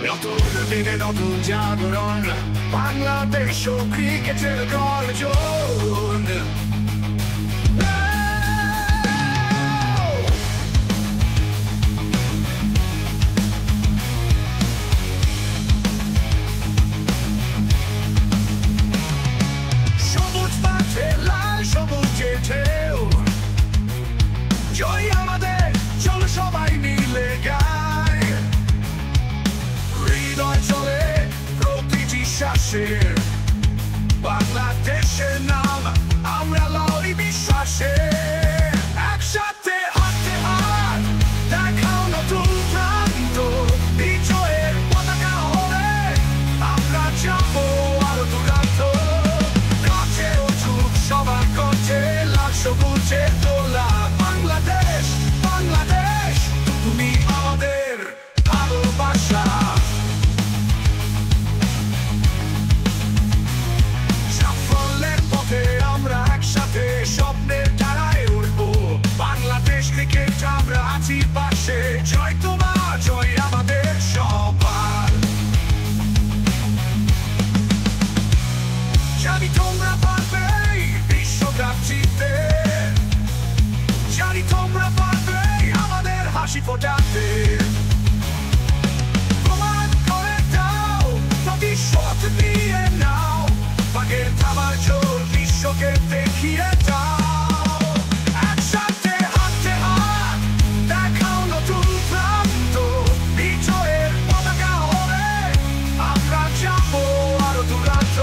নতুন দিনে নতুন জাগরণ, বাংলাদেশ ও ক্রিকেটের গর্জন। সবুজ মাঠে লাল সবুজের ঢেউ, জয় আমাদের, চলো সবাই মিলে গাই। হৃদয় চলে প্রতিটি শ্বাসের, বাংলাদেশের নাম আমরা লড়ি বিশ্বাসে। একসাথে হাতে হাত দেখাও নতুন প্রান্ত, বিজয়ের পতাকা হলে আমরা যাবো আরো দূরান্ত। কাছে উঠুক সবার কণ্ঠে লাল সবুজের দোলা। বাংলাদেশ, বাংলাদেশ, তুমি আমাদের ভালোবাসা। সাফল্যের পথে আমরা একসাথে স্বপ্নের ডানায় উড়বো। বাংলাদেশ ক্রিকেট আমরা আছি পাশে, জয় তোমার, জয় আমাদের সবার। জানি তোমরা পারবে বিশ্বকাপ জিততে, জানি তোমরা পারবে আমাদের হাসি ফোটাতে। প্রমাণ করে দাও, ভবিষ্যৎ নিয়ে নাও, বাঘের থাবার জোর বিশ্বকে দেখিয়ে দাও। একসাথে হাতে হাত দেখাও নতুন প্রান্ত, বিজয়ের পতাকা হলে আমরা যাবো আরো দূরান্ত।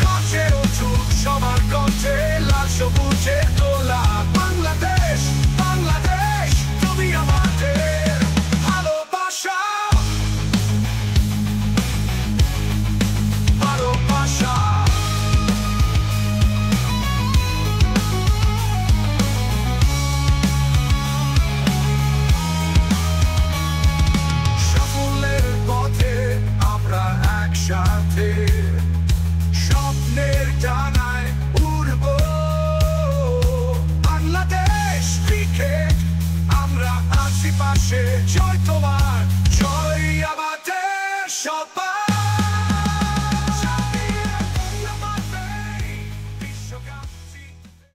কাছে উঠুক সবার কণ্ঠে লাল সবুজের দোলা। বাংলাদেশ, বাংলাদেশ, তুমি আমাদের ভালোবাসা, ভালোবাসা। সাফল্যের পথে আমরা একসাথে স্বপ্নের ডানায় উড়বো। বাংলাদেশ ক্রিকেট আমরা আছি পাশে, জয় তোমার,